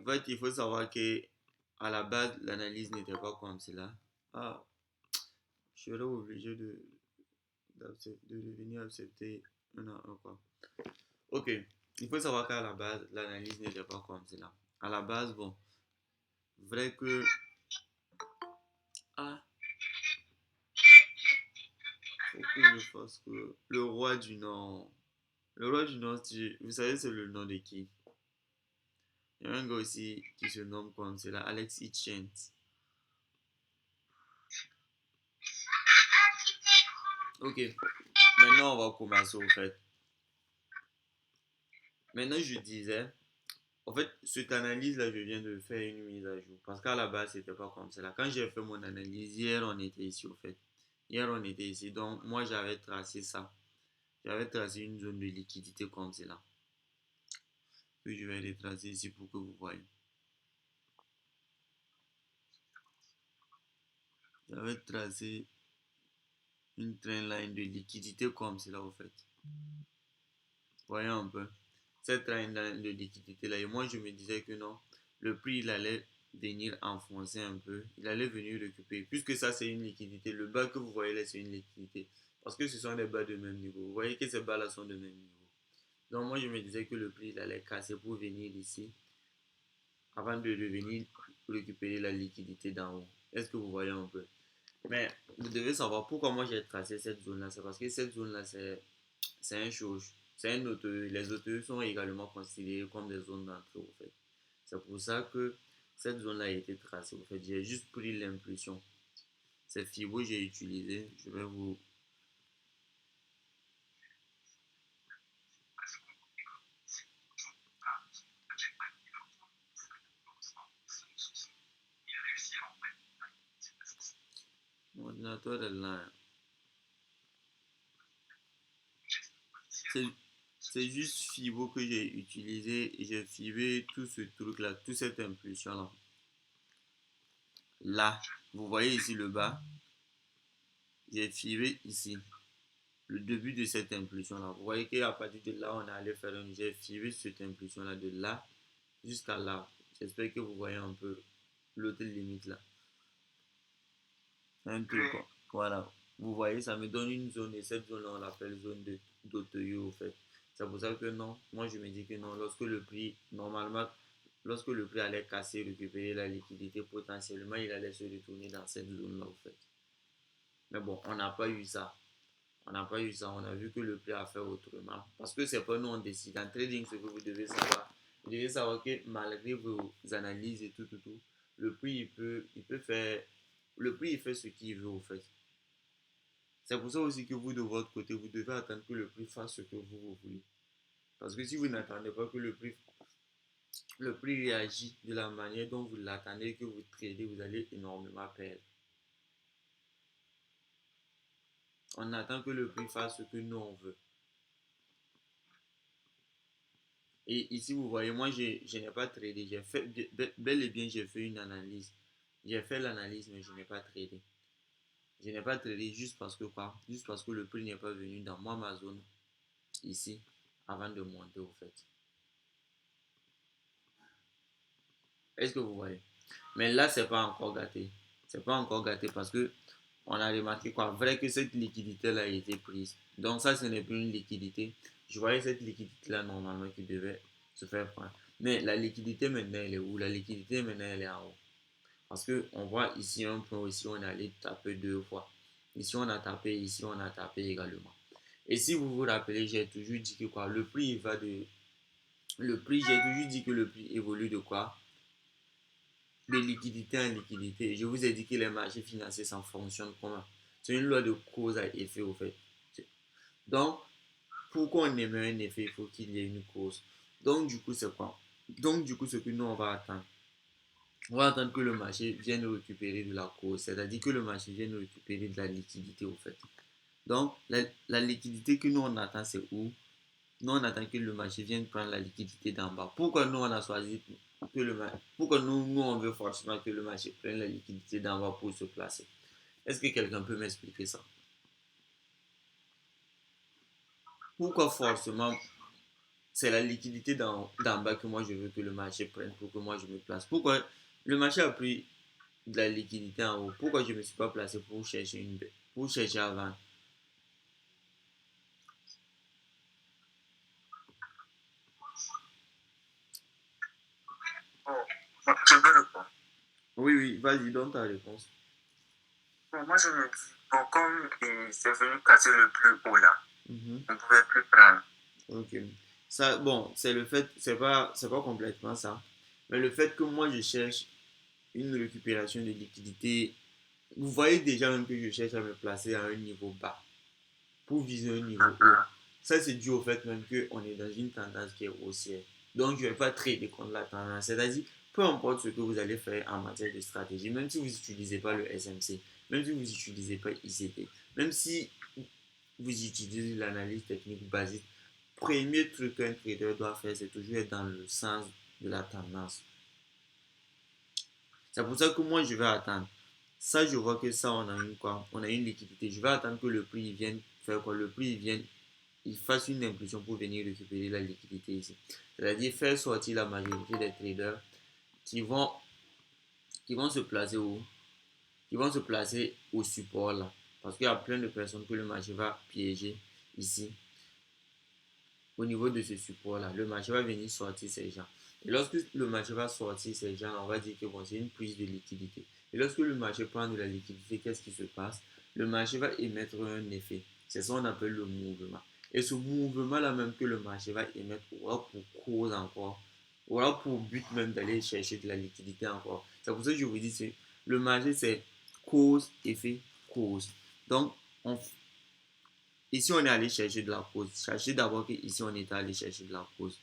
fait, il faut savoir que à la base, l'analyse n'était pas comme cela. Ah, je serais obligé de devenir accepter un à un, quoi. Ok, il faut savoir qu'à la base, l'analyse n'était pas comme cela. À la base, bon, vrai que. Ah, faut que je fasse que. Le roi du Nord. Le roi du Nord, vous savez, c'est le nom de qui? Il y a un gars aussi qui se nomme comme cela, Alex Hitchens. Ok, maintenant on va commencer au fait. Maintenant je disais, en fait, cette analyse-là, je viens de faire une mise à jour. Parce qu'à la base, c'était pas comme cela. Quand j'ai fait mon analyse, hier on était ici au fait. Hier on était ici, donc moi j'avais tracé ça. J'avais tracé une zone de liquidité comme cela. Puis je vais les tracer ici pour que vous voyez. J'avais tracé une trendline de liquidité comme cela au fait. Voyez un peu. Cette trendline de liquidité là. Et moi je me disais que non, le prix il allait venir enfoncer un peu. Il allait venir récupérer. Puisque ça c'est une liquidité. Le bas que vous voyez là c'est une liquidité. Parce que ce sont des bas de même niveau. Vous voyez que ces bas là sont de même niveau. Donc moi je me disais que le prix il allait casser pour venir ici. Avant de revenir récupérer la liquidité d'en haut. Est-ce que vous voyez un peu? Mais vous devez savoir pourquoi moi j'ai tracé cette zone-là. C'est parce que cette zone-là, c'est un chose. C'est un auteur. Les auteurs sont également considérés comme des zones d'entrée, au fait. C'est pour ça que cette zone-là a été tracée. Au fait, j'ai juste pris l'impulsion. C'est Fibo que j'ai utilisé. Je vais vous. Mon ordinateur est là. C'est c'est juste Fibo que j'ai utilisé et j'ai fibré tout ce truc-là, toute cette impulsion-là. Là, vous voyez ici le bas, j'ai fibré ici. Le début de cette impulsion-là. Vous voyez qu'à partir de là, on est allé faire un jet suivi cette impulsion-là de là jusqu'à là. J'espère que vous voyez un peu l'autre limite là. Un peu quoi. Voilà. Vous voyez, ça me donne une zone et cette zone-là, on l'appelle zone d'Otoyo au fait. C'est pour ça que non, moi je me dis que non, lorsque le prix, normalement, lorsque le prix allait casser, récupérer la liquidité, potentiellement, il allait se retourner dans cette zone-là au fait. Mais bon, on n'a pas eu ça. On n'a pas eu ça, on a vu que le prix a fait autrement. Parce que c'est pas nous on décide. En trading, ce que vous devez savoir que malgré vos analyses et tout, le prix il peut faire, le prix il fait ce qu'il veut au fait. C'est pour ça aussi que vous de votre côté, vous devez attendre que le prix fasse ce que vous voulez. Parce que si vous n'attendez pas que le prix réagisse de la manière dont vous l'attendez, que vous tradez, vous allez énormément perdre. On attend que le prix fasse ce que nous on veut. Et ici, vous voyez, moi, je n'ai pas tradé. J'ai fait, bel et bien, j'ai fait une analyse. J'ai fait l'analyse, mais je n'ai pas tradé. Je n'ai pas tradé juste parce que quoi? Juste parce que le prix n'est pas venu dans moi, ma zone, ici, avant de monter, au fait. Est-ce que vous voyez? Mais là, c'est pas encore gâté. C'est pas encore gâté parce que on a remarqué quoi? Vrai que cette liquidité-là a été prise. Donc ça, ce n'est plus une liquidité. Je voyais cette liquidité-là normalement qui devait se faire prendre. Mais la liquidité maintenant, elle est où? La liquidité maintenant, elle est en haut. Parce qu'on voit ici un point, ici on est allé taper deux fois. Ici on a tapé, ici on a tapé également. Et si vous vous rappelez, j'ai toujours dit que quoi? Le prix va de. Le prix, j'ai toujours dit que le prix évolue de quoi? De liquidité en liquidité. Je vous ai dit que les marchés financiers s'en fonctionnent comment? C'est une loi de cause à effet au fait. Donc, pour qu'on ait un effet, il faut qu'il y ait une cause. Donc, du coup, c'est quoi? Donc, du coup, ce que nous, on va attendre. On va attendre que le marché vienne récupérer de la cause, c'est-à-dire que le marché vienne récupérer de la liquidité au fait. Donc, la liquidité que nous, on attend, c'est où? Nous, on attend que le marché vienne prendre la liquidité d'en bas. Pourquoi nous, on a choisi que le marché. Pourquoi nous, on veut forcément que le marché prenne la liquidité d'en bas pour se placer? Est-ce que quelqu'un peut m'expliquer ça? Pourquoi forcément. c'est la liquidité d'en bas que moi je veux que le marché prenne pour que moi je me place. Pourquoi le marché a pris de la liquidité en haut? Pourquoi je ne me suis pas placé pour chercher à vendre? Bon, je peux répondre. Oui, oui, vas-y, donne ta réponse. Bon, moi, je me dis, bon, comme c'est venu casser le plus haut là, Mhm. on ne pouvait plus prendre. Ok. Ça, bon, c'est le fait, c'est pas complètement ça. Mais le fait que moi je cherche une récupération de liquidité, vous voyez déjà même que je cherche à me placer à un niveau bas pour viser un niveau haut. Mhm. Ça, c'est dû au fait même qu'on est dans une tendance qui est haussière. Donc, je ne vais pas trader contre la tendance. C'est-à-dire, peu importe ce que vous allez faire en matière de stratégie, même si vous n'utilisez pas le SMC, même si vous n'utilisez pas ICT, même si vous utilisez l'analyse technique basique, premier truc qu'un trader doit faire, c'est toujours être dans le sens de la tendance. C'est pour ça que moi, je vais attendre. Ça, je vois que ça, on a une quoi? On a une liquidité. Je vais attendre que le prix vienne faire quoi? Le prix vienne, il fasse une impulsion pour venir récupérer la liquidité ici. C'est-à-dire faire sortir la majorité des traders qui vont, qui vont se placer où? Qui vont se placer au support là. Parce qu'il y a plein de personnes que le marché va piéger ici. Au niveau de ce support-là, le marché va venir sortir ces gens. Et lorsque le marché va sortir ces gens, on va dire que bon, c'est une prise de liquidité. Et lorsque le marché prend de la liquidité, qu'est-ce qui se passe? Le marché va émettre un effet. C'est ça qu'on appelle le mouvement. Et ce mouvement-là même que le marché va émettre aura pour cause encore, aura pour but même d'aller chercher de la liquidité encore. C'est pour ça que je vous dis, le marché c'est cause, effet, cause. Donc, on, ici, on est allé chercher de la cause. Sachez d'abord qu'ici, on est allé chercher de la cause.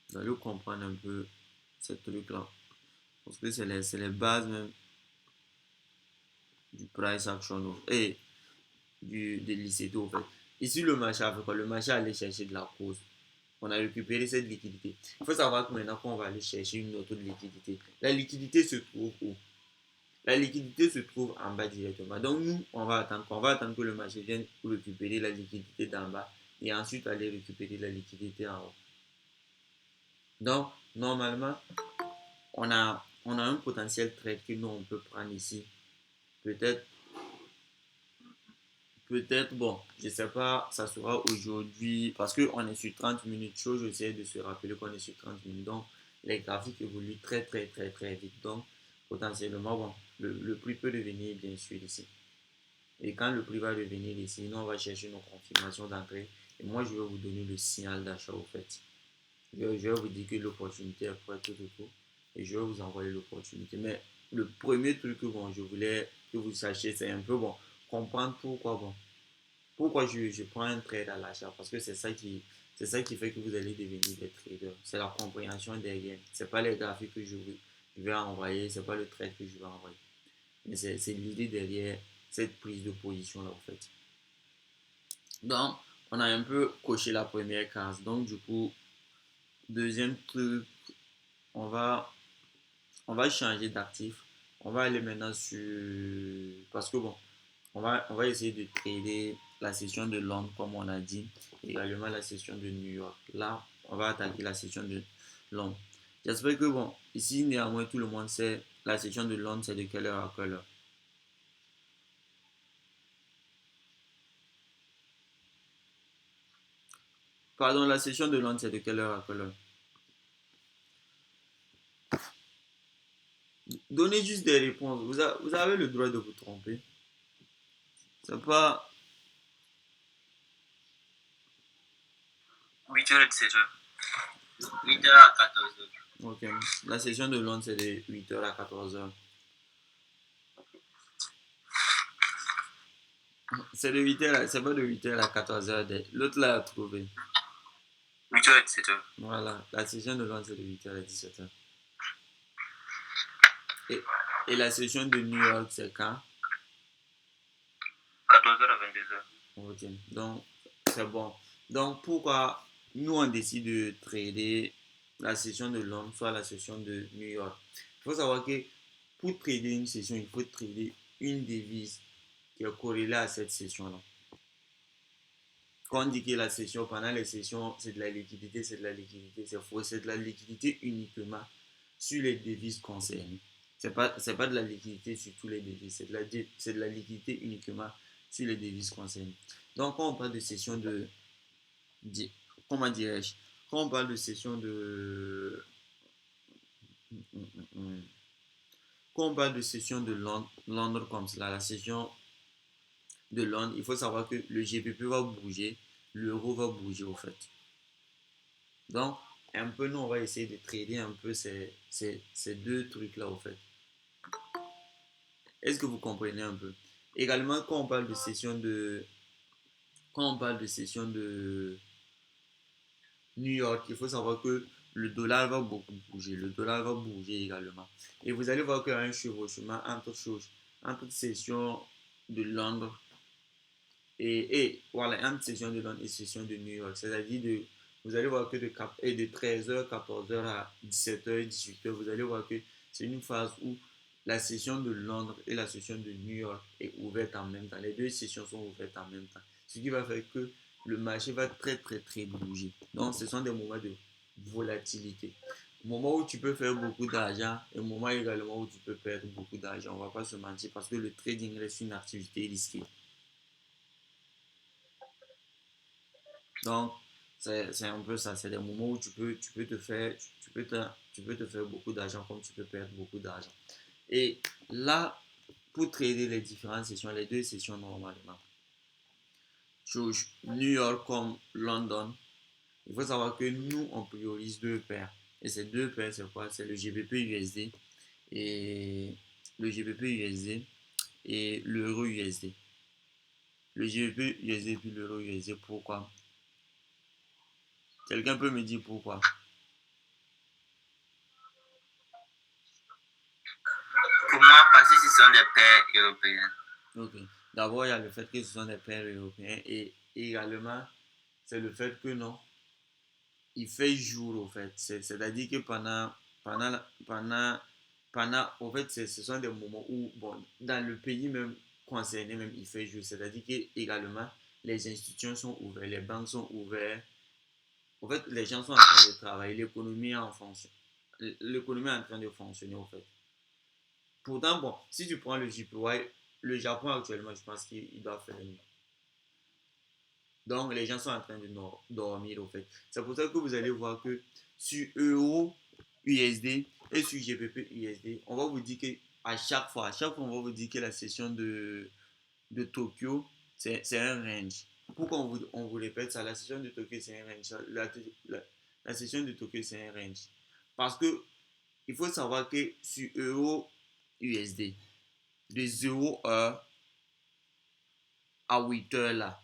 Vous allez comprendre un peu ce truc-là. Parce que c'est les bases même du price action et de l'ICT au fait. Ici, le marché a fait quoi? Le marché allait chercher de la cause. On a récupéré cette liquidité. Il faut savoir que maintenant qu'on va aller chercher une autre liquidité. La liquidité se trouve où? La liquidité se trouve en bas directement. Donc nous, on va attendre. On va attendre que le marché vienne récupérer la liquidité d'en bas et ensuite aller récupérer la liquidité en haut. Donc, normalement, on a un potentiel trade que nous, on peut prendre ici. Peut-être, bon, je ne sais pas, ça sera aujourd'hui, parce qu'on est sur 30 minutes chaud, j'essaie de se rappeler qu'on est sur 30 minutes. Donc, les graphiques évoluent très, très, très, très vite. Donc, potentiellement, bon, le prix peut devenir bien sûr ici. Et quand le prix va revenir ici, nous, on va chercher nos confirmations d'entrée. Et moi, je vais vous donner le signal d'achat au fait. Je vais vous dire que l'opportunité est prête tout autour et je vais vous envoyer l'opportunité. Mais le premier truc que bon, je voulais que vous sachiez, c'est un peu bon, comprendre pourquoi je prends un trade à l'achat. Parce que c'est ça qui fait que vous allez devenir des traders. C'est la compréhension derrière. C'est pas les graphiques que je vais envoyer, c'est pas le trade que je vais envoyer. Mais c'est l'idée derrière cette prise de position là en fait. Donc, on a un peu coché la première case. Donc, du coup, deuxième truc, on va on va changer d'actif. On va aller maintenant sur... Parce que bon, on va essayer de trader la session de Londres, comme on a dit, et également la session de New York. Là, on va attaquer la session de Londres. J'espère que bon, ici, néanmoins, tout le monde sait la session de Londres, c'est de quelle heure à quelle heure. Pardon, la session de Londres, c'est de quelle heure à quelle heure. Donnez juste des réponses. Vous avez le droit de vous tromper. C'est pas... 8h et 17h. 8h à 14h. Ok. La session de Londres, c'est de 8h à 14h. C'est de 8h, c'est pas de 8h à 14h. L'autre l'a trouvé. 8h et 17h. Voilà. La session de Londres, c'est de 8h à 17h. Et, et la session de New York, c'est quand? 14h à 22h. Ok. Donc, c'est bon. Donc, pourquoi nous, on décide de trader la session de Londres, soit la session de New York? Il faut savoir que pour trader une session, il faut trader une devise qui est corrélée à cette session-là. quand on dit que la session, pendant les sessions, c'est de la liquidité, c'est de la liquidité, c'est faux, c'est de la liquidité uniquement sur les devises concernées. C'est pas de la liquidité sur tous les devises, c'est de la liquidité uniquement sur les devises concernées. Donc, quand on parle de session de, comment dirais-je, quand on parle de session de, quand on parle de session de Londres comme cela, la session de Londres, il faut savoir que le GBP va bouger, l'euro va bouger au fait. Donc, un peu, nous, on va essayer de trader un peu ces deux trucs-là au fait. Est-ce que vous comprenez un peu? Également, quand on parle de session de, quand on parle de session de New York, il faut savoir que le dollar va beaucoup bouger. Le dollar va bouger également. Et vous allez voir qu'il y a un chevauchement entre session de Londres et voilà, entre session de Londres et session de New York. C'est-à-dire vous allez voir que de 13h, 14h à 17h, 18h, vous allez voir que c'est une phase où la session de Londres et la session de New York est ouverte en même temps. Les deux sessions sont ouvertes en même temps. Ce qui va faire que le marché va très bouger. Donc, ce sont des moments de volatilité. Moment où tu peux faire beaucoup d'argent et moment également où tu peux perdre beaucoup d'argent. On ne va pas se mentir parce que le trading reste une activité risquée. Donc, c'est un peu ça. C'est des moments où tu peux te faire beaucoup d'argent comme tu peux perdre beaucoup d'argent. Et là, pour trader les différentes sessions, les deux sessions normalement, sur New York comme London, il faut savoir que nous, on priorise deux paires. Et ces deux paires, c'est quoi? C'est le GBP USD et le GBP USD et l'euro USD. Le GBP USD puis l'euro USD, pourquoi? Quelqu'un peut me dire pourquoi? Pour moi, parce que ce sont des paires européens. Ok. D'abord, il y a le fait que ce sont des paires européens et également, c'est le fait que non, il fait jour au fait. C'est-à-dire que au fait, ce sont des moments où, bon, dans le pays même concerné, même, il fait jour. C'est-à-dire que également, les institutions sont ouvertes, les banques sont ouvertes. En fait, les gens sont en train de travailler, l'économie est en fonction. L'économie est en train de fonctionner, au fait. Pourtant, bon, si tu prends le JPY, le Japon actuellement, je pense qu'il doit faire nuit. Donc, les gens sont en train de dormir, au fait. C'est pour ça que vous allez voir que sur Euro USD et sur GBP USD, on va vous dire que à chaque fois, on va vous dire que la session de Tokyo, c'est un range. Pourquoi on vous répète ça? La session de Tokyo, c'est un range. La session de Tokyo, c'est un range. Parce que il faut savoir que sur Euro USD, de 0 heure à 8 heures là,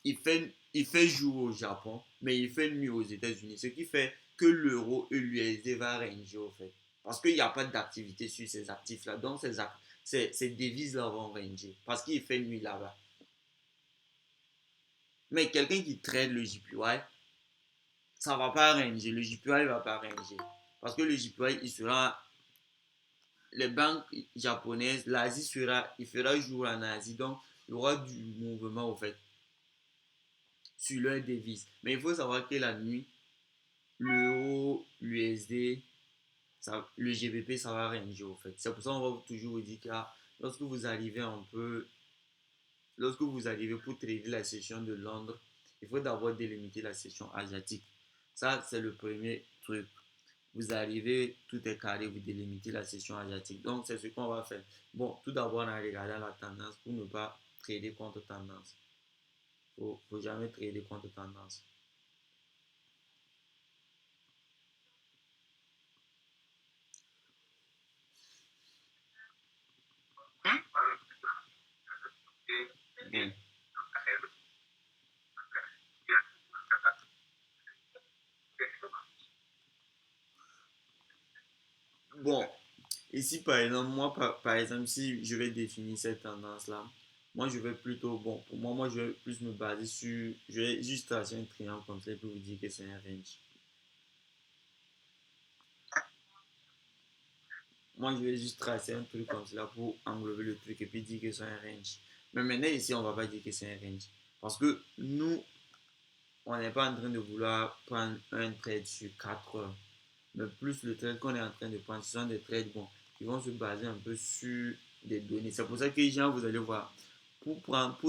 il fait jour au Japon, mais il fait nuit aux États-Unis. Ce qui fait que l'euro et l'USD va ranger au fait. Parce qu'il n'y a pas d'activité sur ces actifs-là. Donc ces devises-là vont ranger. Parce qu'il fait nuit là-bas. Mais quelqu'un qui trade le JPY, ça ne va pas ranger. Le JPY ne va pas ranger. Parce que le JPY, il sera. Les banques japonaises, il fera jour en Asie. Donc, il y aura du mouvement au fait sur leur devise. Mais il faut savoir que la nuit, l'euro, l'USD, le GBP, ça va ranger au fait. C'est pour ça qu'on va toujours vous dire que lorsque vous arrivez un peu, lorsque vous arrivez pour trader la session de Londres, il faut d'abord délimiter la session asiatique. Ça, c'est le premier truc. Vous arrivez, tout est carré, vous délimitez la session asiatique. Donc, c'est ce qu'on va faire. Bon, tout d'abord, en regardant la tendance pour ne pas trader contre tendance. Il ne faut jamais trader contre tendance. Bon. Bon, ici par exemple, moi par exemple, si je vais définir cette tendance-là, moi je vais plutôt, bon, pour moi je vais plus me baser sur, je vais juste tracer un triangle comme ça pour vous dire que c'est un range. Moi je vais juste tracer un truc comme cela pour englober le truc et puis dire que c'est un range. Mais maintenant ici, on va pas dire que c'est un range. Parce que nous, on n'est pas en train de vouloir prendre un trade sur 4 heures. Mais plus le trade qu'on est en train de prendre, ce sont des trades bons qui vont se baser un peu sur des données. C'est pour ça que les gens, vous allez voir, pour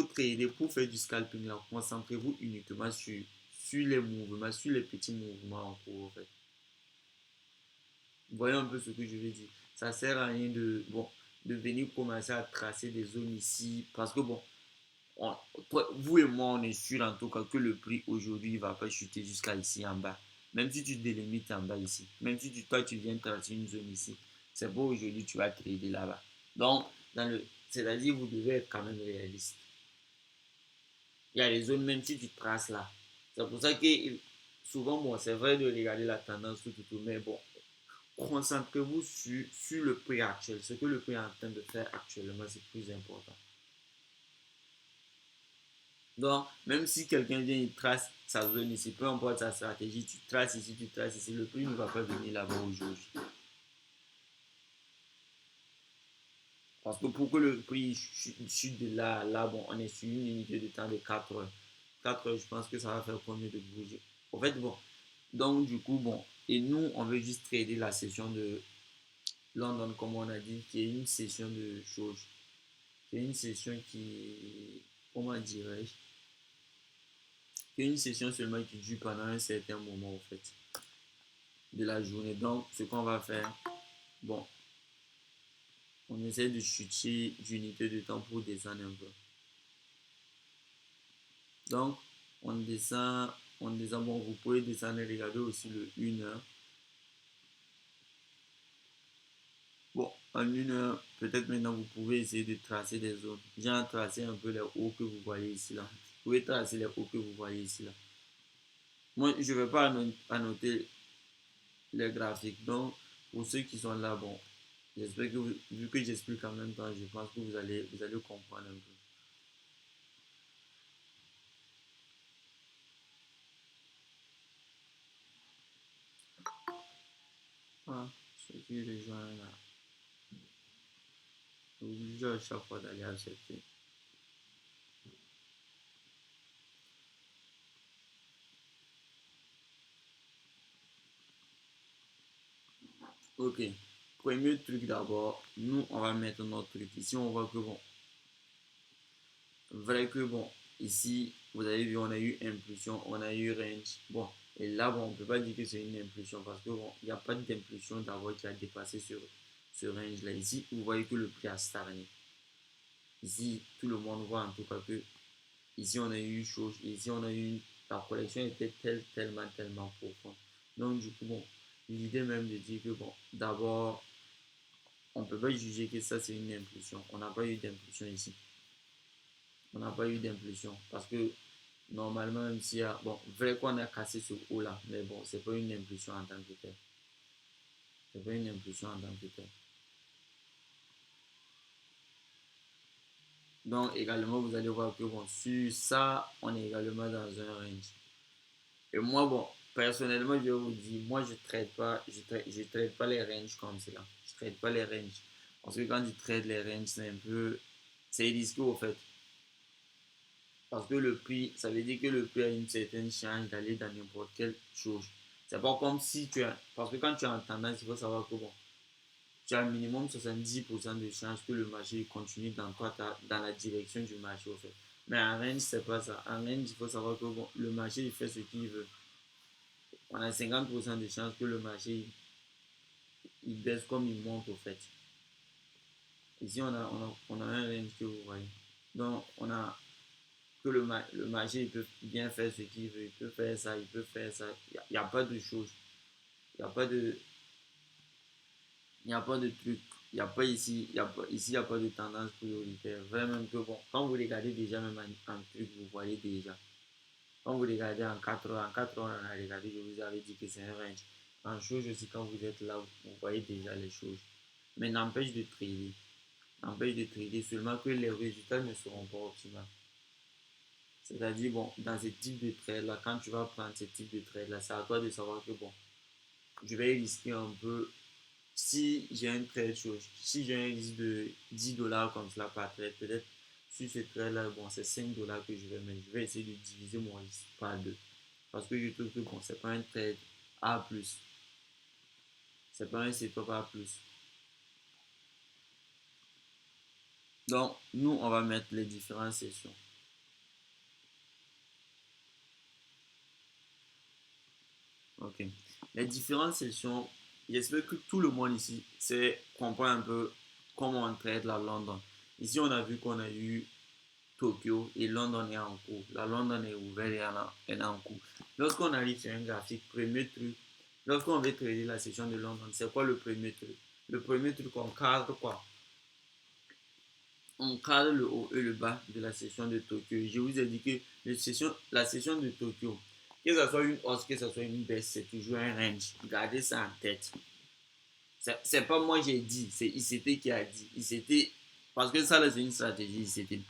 trader, pour faire du scalping, là, concentrez-vous uniquement sur les mouvements, sur les petits mouvements en cours, en fait. Voyons un peu ce que je veux dire. Ça sert à rien de venir commencer à tracer des zones ici. Parce que bon, vous et moi, on est sûr en tout cas que le prix aujourd'hui ne va pas chuter jusqu'à ici en bas. Même si tu délimites en bas ici. Même si toi, tu viens tracer une zone ici. C'est pas aujourd'hui tu vas trader là-bas. Donc, c'est-à-dire vous devez être quand même réaliste. Il y a des zones, même si tu traces là. C'est pour ça que souvent, bon, c'est vrai de regarder la tendance, tout, mais bon, concentrez-vous sur le prix actuel. Ce que le prix est en train de faire actuellement, c'est plus important. Donc, même si quelqu'un vient et trace sa zone ici, peu importe sa stratégie, tu traces ici, le prix ne va pas venir là-bas aujourd'hui. Parce que pour que le prix chute de là à là, bon, on est sur une unité de temps de 4 heures. 4 heures, je pense que ça va faire combien de bouger. En fait, bon, donc du coup, bon, et nous, on veut juste trader la session de London, comme on a dit, qui est une session de choses. C'est une session qui, comment dirais-je, qui est une session seulement qui dure pendant un certain moment, en fait, de la journée. Donc, ce qu'on va faire, bon, on essaie de chuter d'unité de temps pour descendre un peu. Donc, on descend, bon, vous pouvez descendre et regarder aussi le 1 heure. Bon, en 1 heure, peut-être maintenant vous pouvez essayer de tracer des zones. J'ai tracé un peu les hauts que vous voyez ici là. Vous pouvez tracer les hauts que vous voyez ici là. Moi, je ne vais pas annoter les graphiques. Donc, pour ceux qui sont là, bon, j'espère que vu que j'explique en même temps, je pense que vous allez comprendre un peu. Ah, ce qui est les gens là. Obligé à chaque fois d'aller accepter. Ok. Premier truc d'abord, nous on va mettre notre truc. Ici on voit que bon, vrai que bon, ici vous avez vu on a eu impulsion, on a eu range. Bon, et là bon, on peut pas dire que c'est une impulsion parce que bon, il n'y a pas d'impulsion d'abord qui a dépassé ce range là. Ici vous voyez que le prix a stagné. Ici tout le monde voit en tout cas que ici on a eu chose, ici on a eu la collection était tellement profonde. Donc du coup bon, l'idée même de dire que bon, d'abord on ne peut pas juger que ça c'est une impulsion. On n'a pas eu d'impulsion ici. On n'a pas eu d'impulsion parce que normalement, même s'il y a. Bon, vrai qu'on a cassé ce haut là, mais bon, c'est pas une impulsion en tant que tel. C'est pas une impulsion en tant que tel. Donc, également, vous allez voir que bon, sur ça, on est également dans un range. Et moi, bon, personnellement, je vais vous dire, moi, je trade pas les ranges comme cela. Je trade pas les ranges. Parce que quand tu trades les ranges, c'est un peu. C'est risqué au fait. Parce que le prix, ça veut dire que le prix a une certaine chance d'aller dans n'importe quelle chose. C'est pas comme si tu as. Parce que quand tu es en tendance, il faut savoir que bon, tu as un minimum 70% de chance que le marché continue dans la direction du marché. Au fait. Mais en range, c'est pas ça. En range, il faut savoir que bon, le marché il fait ce qu'il veut. On a 50% de chance que le marché il baisse comme il monte au fait. Ici, on a un range que vous voyez. Donc, on a que le marché il peut bien faire ce qu'il veut, il peut faire ça, il peut faire ça. Il n'y a pas de choses. Il n'y a pas de. Il n'y a pas de truc. Il n'y a pas ici. Ici, il n'y a pas de tendance prioritaire. Vraiment que bon. Quand vous regardez déjà même en truc, vous voyez déjà. Quand vous regardez en 4 heures, on a regardé, je vous avais dit que c'est un range. En chose aussi, quand vous êtes là, vous voyez déjà les choses. Mais n'empêche de trader. N'empêche de trader seulement que les résultats ne seront pas optimaux. C'est-à-dire, bon, dans ce type de trade-là, quand tu vas prendre ce type de trade-là, c'est à toi de savoir que, bon, je vais risquer un peu. Si j'ai un trade chose, si j'ai un risque de 10 dollars comme cela par trade, peut-être sur ce trade-là, bon, c'est 5 dollars que je vais mettre. Je vais essayer de diviser mon risque par deux. Parce que je trouve que bon, c'est pas un trade A+. C'est pas un setup A+. Donc, nous, on va mettre les différentes sessions. Ok. Les différentes sessions, j'espère que tout le monde ici comprend un peu comment on trade la London. Ici, on a vu qu'on a eu Tokyo et London est en cours. La London est ouverte et elle est en cours. Lorsqu'on arrive sur un graphique, premier truc, lorsqu'on veut trader la session de London, c'est quoi le premier truc? Le premier truc, on cadre quoi? On cadre le haut et le bas de la session de Tokyo. Je vous ai dit que la session de Tokyo, que ce soit une hausse, que ce soit une baisse, c'est toujours un range. Gardez ça en tête. C'est pas moi j'ai dit, c'est ICT qui a dit. ICT, parce que ça c'est une stratégie ICT.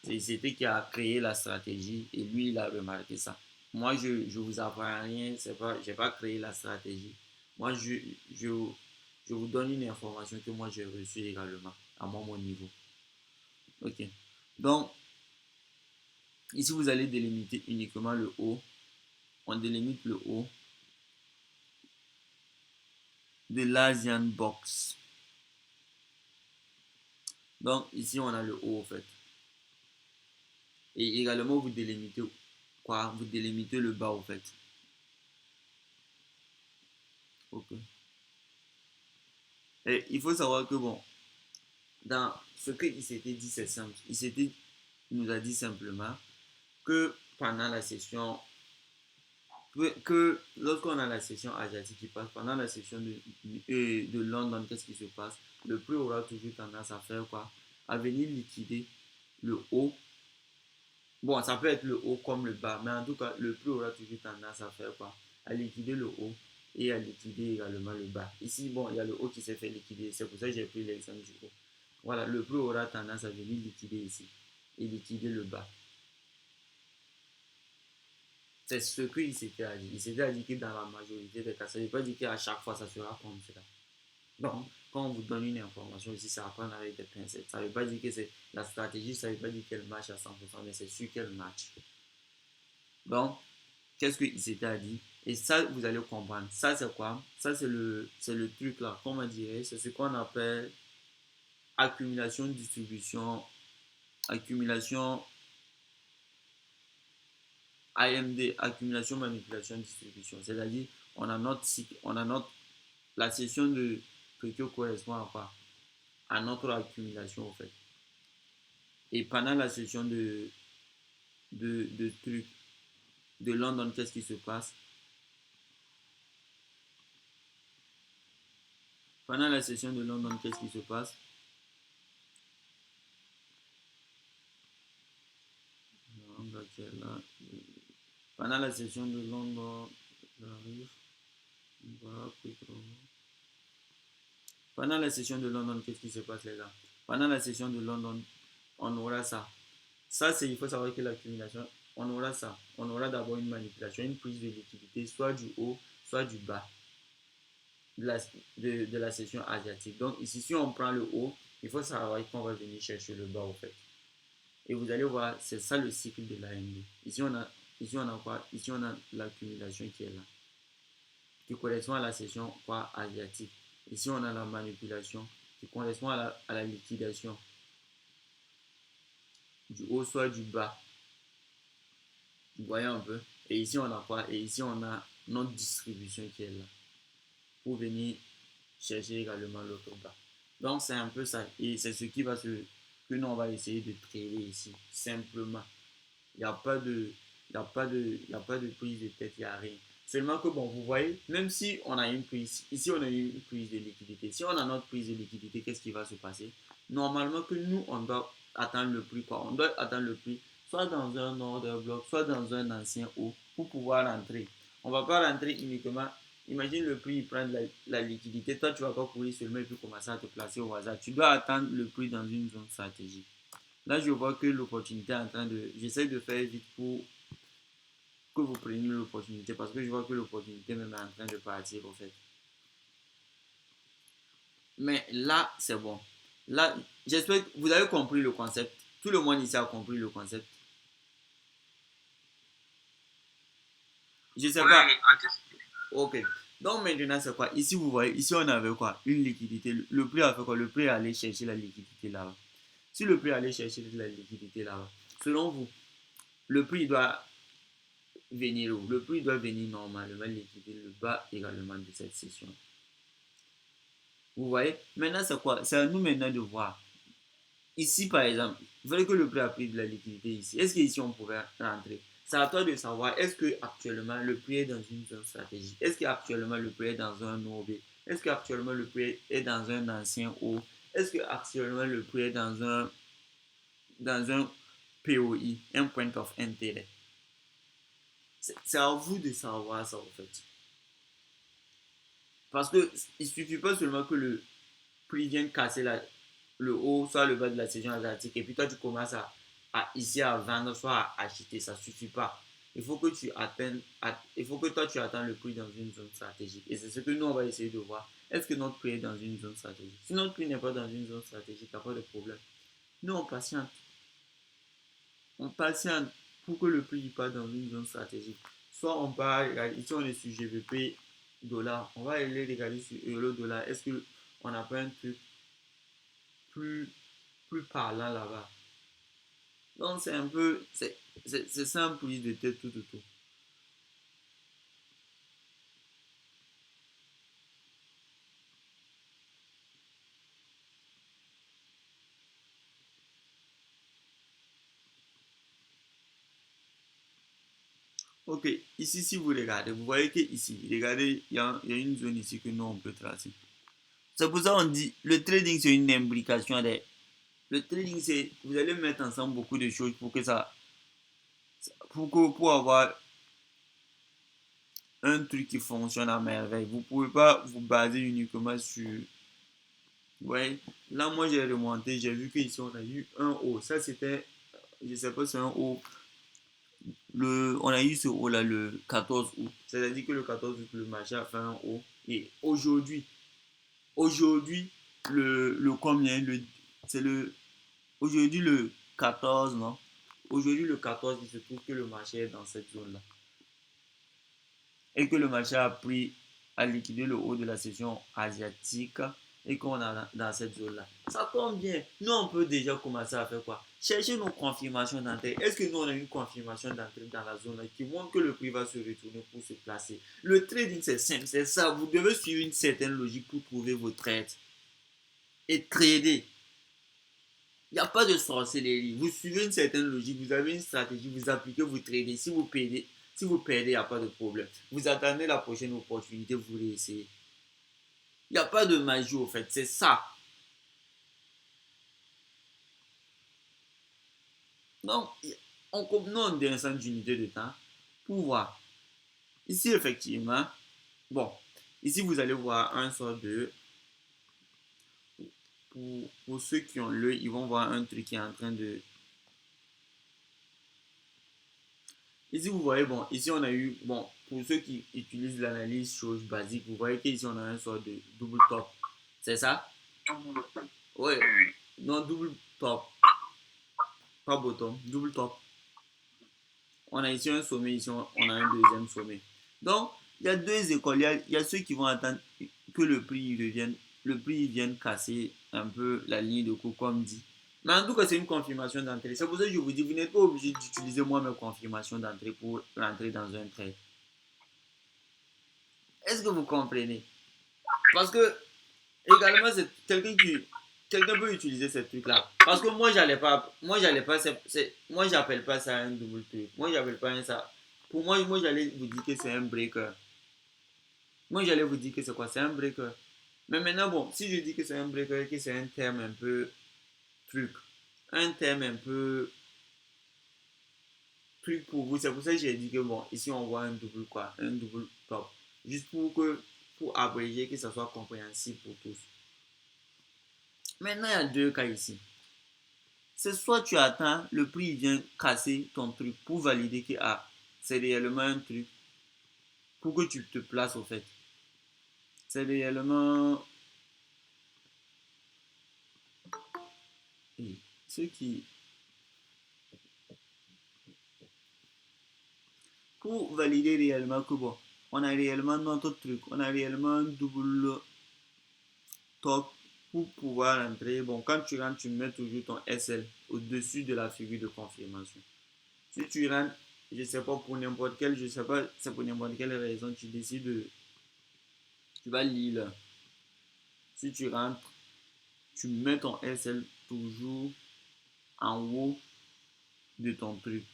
C'est ICT qui a créé la stratégie et lui il a remarqué ça. Moi je vous apprends rien, j'ai pas créé la stratégie. Moi je, je vous donne une information que moi j'ai reçue également à mon niveau. Ok. Donc ici vous allez délimiter uniquement le haut. On délimite le haut de l'Asian Box. Donc ici on a le haut en fait. Et également vous délimitez quoi? Vous délimitez le bas en fait. Ok. Et il faut savoir que bon, dans ce qu'il s'était dit, c'est simple. Il nous a dit simplement que pendant la session, que lorsqu'on a la session asiatique qui passe, pendant la session de London, qu'est-ce qui se passe? Le prix aura toujours tendance à faire quoi? À venir liquider le haut. Bon, ça peut être le haut comme le bas, mais en tout cas, le prix aura toujours tendance à faire quoi? À liquider le haut et à liquider également le bas. Ici, bon, il y a le haut qui s'est fait liquider. C'est pour ça que j'ai pris l'exemple du haut. Voilà, le prix aura tendance à venir liquider ici et liquider le bas. C'est ce qu'il s'était dit. Il s'était dit que dans la majorité des cas, ça ne veut pas dire qu'à chaque fois ça sera comme cela. Donc, quand on vous donne une information ici, ça va prendre avec des pincettes. Ça ne veut pas dire que c'est la stratégie, ça ne veut pas dire qu'elle marche à 100%, mais c'est sûr qu'elle marche. Donc, qu'est-ce qu'il s'était dit? Et ça, vous allez comprendre. Ça, c'est quoi? Ça, c'est le truc là. Comment dirais c'est ce qu'on appelle accumulation, distribution, accumulation AMD, accumulation, manipulation, distribution. C'est-à-dire, on a notre cycle, la session de Tokyo correspond à quoi? À notre accumulation, en fait. Et pendant la session truc, de London, qu'est-ce qui se passe? Pendant la session de London, qu'est-ce qui se passe? Pendant la session de London, j'arrive. Pendant la session de London, qu'est-ce qui se passe, les gars? Pendant la session de London, on aura ça. Ça, il faut savoir que l'accumulation, on aura ça. On aura d'abord une manipulation, une prise de liquidité, soit du haut, soit du bas de la session asiatique. Donc ici, si on prend le haut, il faut savoir qu'on va venir chercher le bas, au fait. Et vous allez voir, c'est ça le cycle de l'AMD. Ici, on a quoi? Ici, on a l'accumulation qui est là, qui correspond à la session quoi, asiatique. Ici, on a la manipulation qui correspond à la liquidation du haut soit du bas. Vous voyez un peu? Et ici, on a quoi? Et ici, on a notre distribution qui est là pour venir chercher également l'autre bas. Donc, c'est un peu ça. Et c'est ce qui va que nous, on va essayer de trader ici, simplement. Il n'y a pas de, il y a pas de, il y a pas de prise de tête, il n'y a rien. Seulement que bon, vous voyez, même si on a une prise, ici on a une prise de liquidité. Si on a notre prise de liquidité, qu'est-ce qui va se passer? Normalement que nous, on doit attendre le prix, quoi. On doit attendre le prix, soit dans un order bloc, soit dans un ancien haut, pour pouvoir rentrer. On ne va pas rentrer uniquement. Imagine le prix, il prend la liquidité. Toi, tu vas pas courir seulement et puis commencer à te placer au hasard. Tu dois attendre le prix dans une zone stratégique. Là, je vois que l'opportunité est en train de... J'essaie de faire vite pour que vous preniez l'opportunité parce que je vois que l'opportunité même est en train de partir, en fait. Mais là, c'est bon. Là, j'espère que vous avez compris le concept. Tout le monde ici a compris le concept. Je sais Oui, pas. anticiper. Ok. Donc maintenant, c'est quoi? Ici, vous voyez, ici, on avait quoi? Une liquidité. Le prix a fait quoi? Le prix est allé chercher la liquidité là-bas. Si le prix est allé chercher la liquidité là-bas, selon vous, le prix doit venir où? Le prix doit venir normalement liquider le bas également de cette session. Vous voyez? Maintenant, c'est quoi? C'est à nous maintenant de voir. Ici, par exemple, vous voyez que le prix a pris de la liquidité ici. Est-ce qu'ici, on pourrait rentrer? C'est à toi de savoir, est-ce qu'actuellement, le prix est dans une zone stratégique? Est-ce qu'actuellement, le prix est dans un OB? Est-ce qu'actuellement, le prix est dans un ancien haut? Est-ce qu'actuellement, le prix est dans un POI, un point of intérêt? C'est à vous de savoir ça, en fait. Parce qu'il ne suffit pas seulement que le prix vienne casser le haut, soit le bas de la saison asiatique, et puis toi, tu commences ici à vendre, soit à acheter. Ça ne suffit pas. Il faut que il faut que toi, tu atteins le prix dans une zone stratégique. Et c'est ce que nous, on va essayer de voir. Est-ce que notre prix est dans une zone stratégique? Si notre prix n'est pas dans une zone stratégique, il n'y a pas de problème. Nous, on patiente. On patiente pour que le prix parte dans une zone stratégique. Soit on part, ici on est sur GBP dollar, on va aller regarder sur euro dollar. Est-ce qu'on n'a pas un truc plus, plus parlant là-bas? Donc c'est un peu, c'est ça un prise de tête tout autour. Ok, ici si vous regardez, vous voyez que ici, regardez, il y a une zone ici que nous on peut tracer. C'est pour ça qu'on dit, le trading c'est une imbrication des... Le trading c'est, vous allez mettre ensemble beaucoup de choses pour que ça, pour avoir un truc qui fonctionne à merveille. Vous ne pouvez pas vous baser uniquement sur... Ouais, là moi j'ai remonté, j'ai vu qu'ici on a eu un haut. Ça c'était, je sais pas, c'est un haut. On a eu ce haut là le 14 août. C'est-à-dire que le 14 août, le marché a fait un haut. Et aujourd'hui, le combien c'est le, aujourd'hui le 14 non? Aujourd'hui le 14 il se trouve que le marché est dans cette zone là. Et que le marché a pris à liquider le haut de la session asiatique et qu'on a dans cette zone-là. Ça tombe bien. Nous, on peut déjà commencer à faire quoi? Chercher nos confirmations d'entrée. Est-ce que nous, on a une confirmation d'entrée dans la zone-là qui montre que le prix va se retourner pour se placer? Le trading, c'est simple, c'est ça. Vous devez suivre une certaine logique pour trouver vos trades et trader. Il n'y a pas de sorcellerie. Vous suivez une certaine logique, vous avez une stratégie, vous appliquez, vous tradez. Si vous perdez, il n'y a pas de problème. Vous attendez la prochaine opportunité, vous réessayez. Il n'y a pas de magie au fait, c'est ça. Donc, nous, on descend d'unité de temps pour voir. Ici, effectivement, bon, ici, vous allez voir un sort de... Pour ceux qui ont l'œil, ils vont voir un truc qui est en train de... Ici, vous voyez, bon, ici, on a eu, bon, pour ceux qui utilisent l'analyse chose basique, vous voyez qu'ici, on a un sort de double top. C'est ça? Oui. Non, double top. Pas bottom, double top. On a ici un sommet, ici, on a un deuxième sommet. Donc, il y a deux écoles. Il y a ceux qui vont attendre que le prix vienne casser un peu la ligne de cours, comme dit. Mais en tout cas, c'est une confirmation d'entrée. C'est pour ça que je vous dis, vous n'êtes pas obligé d'utiliser moi mes confirmations d'entrée pour rentrer dans un trade. Est-ce que vous comprenez? Parce que, également, c'est quelqu'un peut utiliser ce truc là parce que moi j'appelle pas ça un double truc, moi j'appelle pas ça, pour moi j'allais vous dire que c'est un breaker, moi j'allais vous dire que c'est quoi, c'est un breaker. Mais maintenant bon, si je dis que c'est un breaker, que c'est un terme un peu truc, un terme un peu truc pour vous, c'est pour ça que j'ai dit que bon, ici on voit un double quoi, un double top, juste pour abréger, que ça soit compréhensible pour tous. Maintenant il y a deux cas ici. C'est soit tu attends, le prix vient casser ton truc pour valider que ah, c'est réellement un truc pour que tu te places au fait. C'est réellement... Et ceux qui... pour valider réellement que bon, on a réellement notre truc, on a réellement un double top pour pouvoir entrer. Bon, quand tu rentres, tu mets toujours ton SL au-dessus de la figure de confirmation. Si tu rentres, je sais pas pour n'importe quelle, je sais pas, c'est pour n'importe quelle raison, tu décides de, tu vas lire. Si tu rentres, tu mets ton SL toujours en haut de ton truc.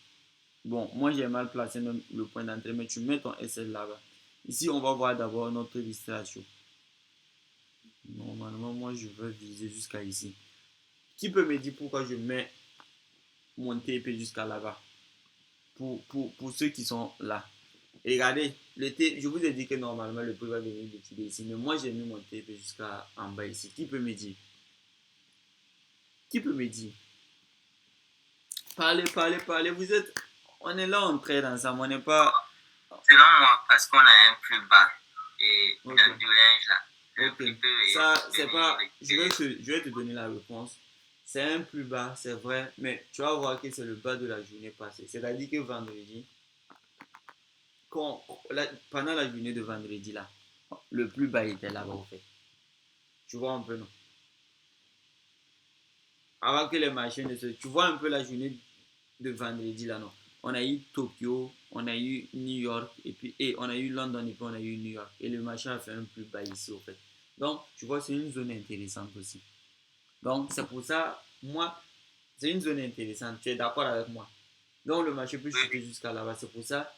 Bon, moi j'ai mal placé même le point d'entrée, mais tu mets ton SL là-bas. Ici, on va voir d'abord notre illustration. Normalement, moi je veux viser jusqu'à ici. Qui peut me dire pourquoi je mets mon TP jusqu'à là-bas? Pour ceux qui sont là. Et regardez, je vous ai dit que normalement le prix va venir liquider ici, mais moi j'ai mis mon TP jusqu'à en bas ici. Qui peut me dire? Qui peut me dire? Parlez, parlez, parlez. On est là en trade ensemble, on n'est pas. Selon moi, parce qu'on a un plus bas et Ok. dans du range là, le Ok. prix peut Ça, c'est venir pas. récupérer. Je vais te donner la réponse. C'est un plus bas, c'est vrai, mais tu vas voir que c'est le bas de la journée passée. C'est-à-dire que vendredi, pendant la journée de vendredi là, le plus bas était là-bas au fait. Tu vois un peu, non? Avant que les marchés ne se. Tu vois un peu la journée de vendredi là, non? On a eu Tokyo, on a eu New York, et on a eu London, et puis on a eu New York. Et le marché a fait un plus bas ici au fait. Donc, tu vois, c'est une zone intéressante aussi. Donc, c'est pour ça, moi, c'est une zone intéressante. Tu es d'accord avec moi? Donc, le marché peut chuter jusqu'à là-bas. C'est pour ça,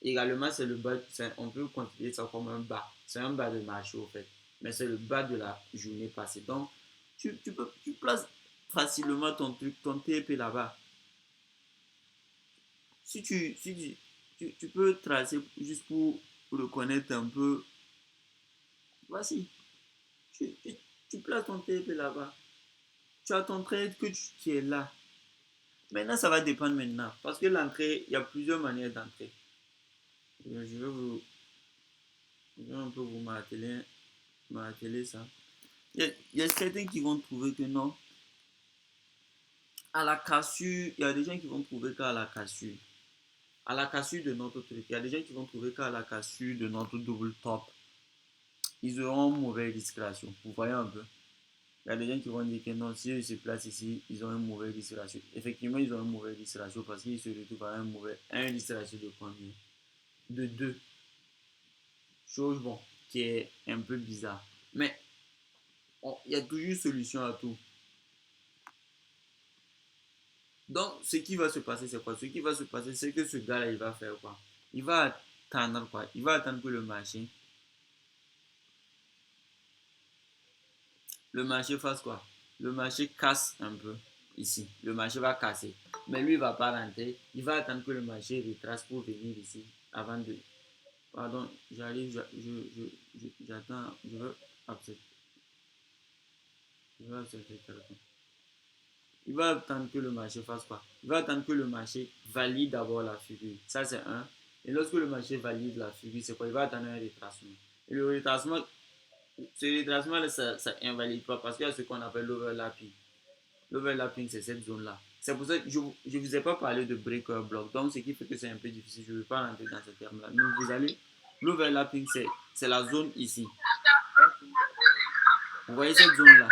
également, c'est le bas. On peut considérer ça comme un bas. C'est un bas de marché au fait. Mais c'est le bas de la journée passée. Donc, tu places facilement ton truc, ton TP là-bas. Si tu peux tracer juste pour le connaître un peu, voici, tu places ton TP là-bas. Tu as ton trade que tu es là. Maintenant, ça va dépendre maintenant. Parce que l'entrée, il y a plusieurs manières d'entrer. Je vais un peu vous marteler ça. Il y a certains qui vont trouver que non. À la cassure, il y a des gens qui vont trouver qu'à la cassure. À la cassure de notre truc, il y a des gens qui vont trouver qu'à la cassure de notre double top, ils auront une mauvaise discrétion. Vous voyez un peu? Il y a des gens qui vont dire que non, si ils se placent ici, ils ont une mauvaise distraction. Effectivement, ils ont une mauvaise distraction parce qu'ils se retrouvent à un distraction de combien? De 2. Chose, bon, qui est un peu bizarre. Mais il y a toujours solution à tout. Donc, ce qui va se passer, c'est quoi? Ce qui va se passer, c'est que ce gars-là, il va faire quoi? Il va attendre quoi? Il va attendre que le marché fasse quoi? Le marché casse un peu ici. Le marché va casser. Mais lui, il ne va pas rentrer. Il va attendre que le marché retrace pour venir ici avant de. Pardon, j'arrive, j'attends, accepter, je veux accepter quelqu'un. Il va attendre que le marché fasse quoi? Il va attendre que le marché valide d'abord la figure. Ça, c'est un. Et lorsque le marché valide la figure, c'est quoi? Il va attendre un retracement. Et le retracement, ce retracement, ça invalide pas parce qu'il y a ce qu'on appelle l'overlapping. L'overlapping, c'est cette zone-là. C'est pour ça que je ne vous ai pas parlé de breaker block. Donc, ce qui fait que c'est un peu difficile. Je ne vais pas rentrer dans ce terme-là. Mais vous allez. L'overlapping, c'est la zone ici. Vous voyez cette zone-là?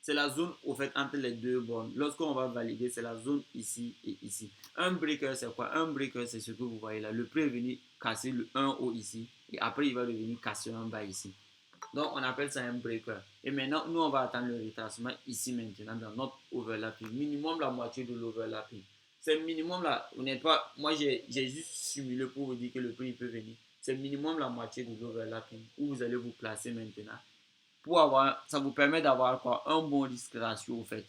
C'est la zone au fait entre les deux bornes. Lorsqu'on va valider, c'est la zone ici et ici. Un breaker, c'est quoi? Un breaker, c'est ce que vous voyez là. Le prix est venu casser le 1 haut ici. Et après, il va revenir casser un bas ici. Donc, on appelle ça un breaker. Et maintenant, nous, on va attendre le retracement ici maintenant dans notre overlapping. Minimum la moitié de l'overlapping. C'est minimum là. Vous n'êtes pas. Moi, j'ai juste simulé pour vous dire que le prix peut venir. C'est minimum la moitié de l'overlapping où vous allez vous placer maintenant. Ça vous permet d'avoir quoi? Un bon risque ratio au fait.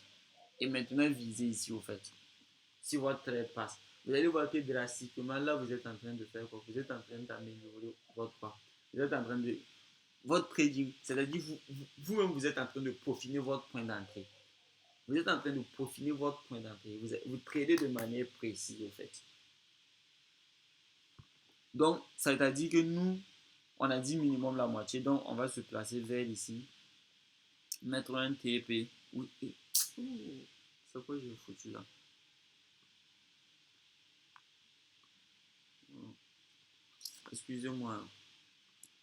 Et maintenant, visez ici au fait. Si votre trade passe, vous allez voir que drastiquement là, vous êtes en train de faire quoi? Vous êtes en train d'améliorer votre quoi? Vous êtes en train de votre trading, c'est-à-dire vous-même, vous êtes en train de peaufiner votre point d'entrée. Vous êtes en train de peaufiner votre point d'entrée. Vous tradez de manière précise, en fait. Donc, ça veut dire que nous, on a dit minimum la moitié. Donc, on va se placer vers ici. Mettre un TP. C'est quoi j'ai foutu là? excusez-moi.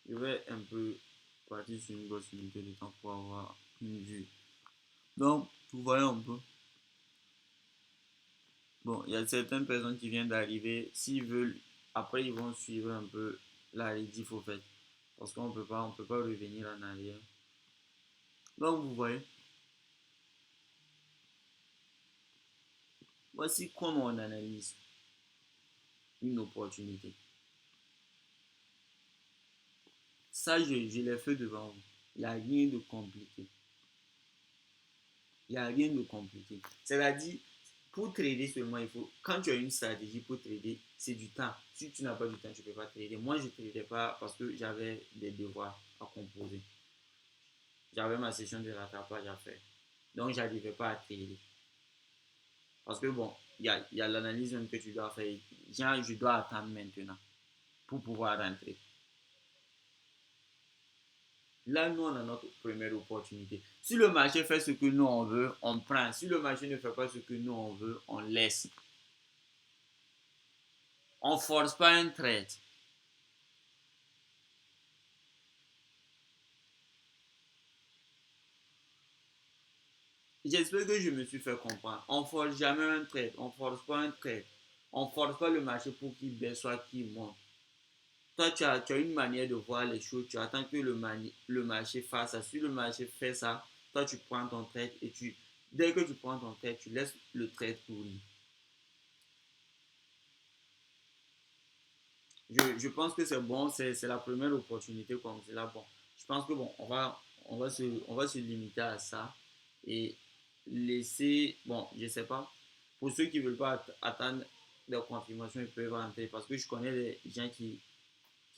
Je vais un peu partir sur une grosse unité de temps pour avoir une vue. Donc, vous voyez un peu. Bon, il y a certaines personnes qui viennent d'arriver. S'ils veulent, après, ils vont suivre un peu la rediff au fait. Parce on peut pas revenir en arrière. Donc, vous voyez, voici comment on analyse une opportunité. Ça, je l'ai fait devant vous. Il n'y a rien de compliqué. Il n'y a rien de compliqué. C'est-à-dire, pour trader seulement, il faut, quand tu as une stratégie pour trader, c'est du temps. Si tu n'as pas du temps, tu ne peux pas trader. Moi, je ne tradais pas parce que j'avais des devoirs à composer. J'avais ma session de rattrapage à faire. Donc, je n'arrivais pas à trader. Parce que bon, il y a l'analyse même que tu dois faire. Genre, je dois attendre maintenant pour pouvoir rentrer. Là, nous, on a notre première opportunité. Si le marché fait ce que nous, on veut, on prend. Si le marché ne fait pas ce que nous, on veut, on laisse. On ne force pas un trade. J'espère que je me suis fait comprendre. On ne force jamais un trade. On ne force pas un trade. On ne force pas le marché pour qu'il baisse soit qu'il monte. Toi, tu as une manière de voir les choses. Tu attends que le marché fasse ça. Si le marché fait ça, toi, tu prends ton trade et dès que tu prends ton trade, tu laisses le trade courir. Je pense que c'est bon, c'est la première opportunité comme c'est là. Bon, je pense que bon, on va se limiter à ça et laisser, bon, je sais pas, pour ceux qui ne veulent pas attendre des confirmations, ils peuvent rentrer parce que je connais des gens qui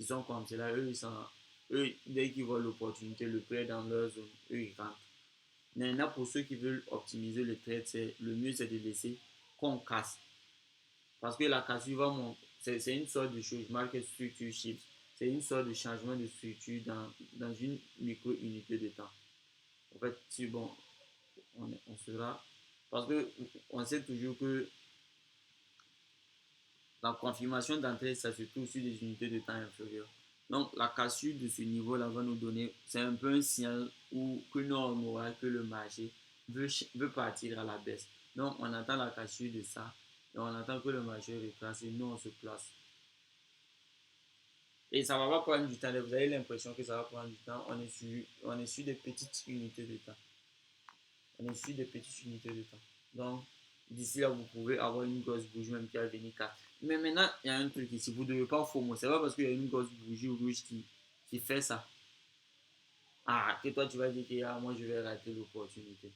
sont comme cela, eux, dès qu'ils voient l'opportunité, le prêt dans leur zone, eux, ils rentrent. Maintenant, pour ceux qui veulent optimiser le trade, le mieux, c'est de laisser qu'on casse. Parce que la cassure va monter. C'est une sorte de chose, market structure shift. C'est une sorte de changement de structure dans une micro-unité de temps. En fait, si bon, on sera. Parce que on sait toujours que la confirmation d'entrée, ça se trouve sur des unités de temps inférieures. Donc, la cassure de ce niveau-là va nous donner, c'est un peu un signal où que nous, on aura que le marché veut partir à la baisse. Donc, on attend la cassure de ça et on attend que le marché retrace et nous, on se place. Et ça va pas prendre du temps. Vous avez l'impression que ça va prendre du temps. On est sur des petites unités de temps. On est sur des petites unités de temps. Donc, d'ici là, vous pouvez avoir une grosse bougie même qui va venir 4. Mais maintenant, il y a un truc ici. Vous ne devez pas FOMO. C'est pas parce qu'il y a une grosse bougie rouge qui fait ça. Ah, que toi, tu vas dire que moi, je vais rater l'opportunité.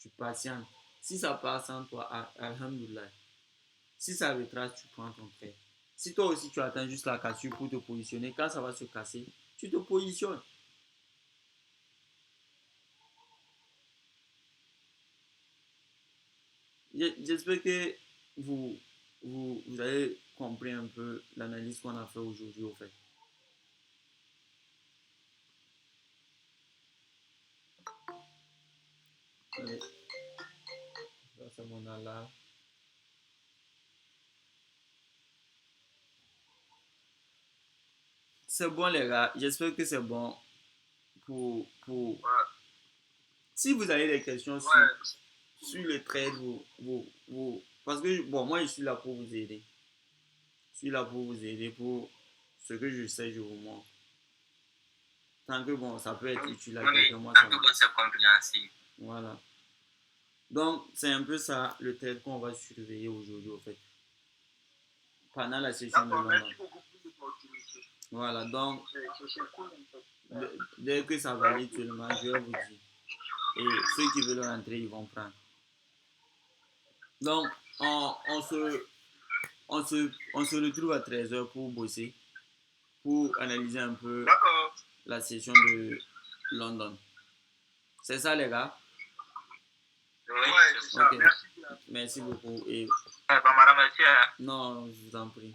Tu patientes. Si ça passe en toi, alhamdoulilah. Si ça retrace, tu prends ton trait. Si toi aussi, tu attends juste la cassure pour te positionner, quand ça va se casser, tu te positionnes. J'espère que vous, vous avez compris un peu l'analyse qu'on a fait aujourd'hui au fait. Allez, ça c'est mon alarme. C'est bon les gars, j'espère que c'est bon pour... Si vous avez des questions sur le trade, parce que bon, moi je suis là pour vous aider. Je suis là pour vous aider, pour ce que je sais, je vous montre. Tant que bon, ça peut être utile à quelqu'un, moi ça c'est compréhensible. Voilà. Donc, c'est un peu ça le trade qu'on va surveiller aujourd'hui, au fait. Pendant la session de Londres. Voilà, donc, dès que ça valide seulement, je vais vous dire. Et ceux qui veulent rentrer, ils vont prendre. Donc, on se retrouve à 13h pour bosser, pour analyser un peu la session de London. C'est ça, les gars? Oui, ok. Merci beaucoup. Et... Pas madame, non, je vous en prie.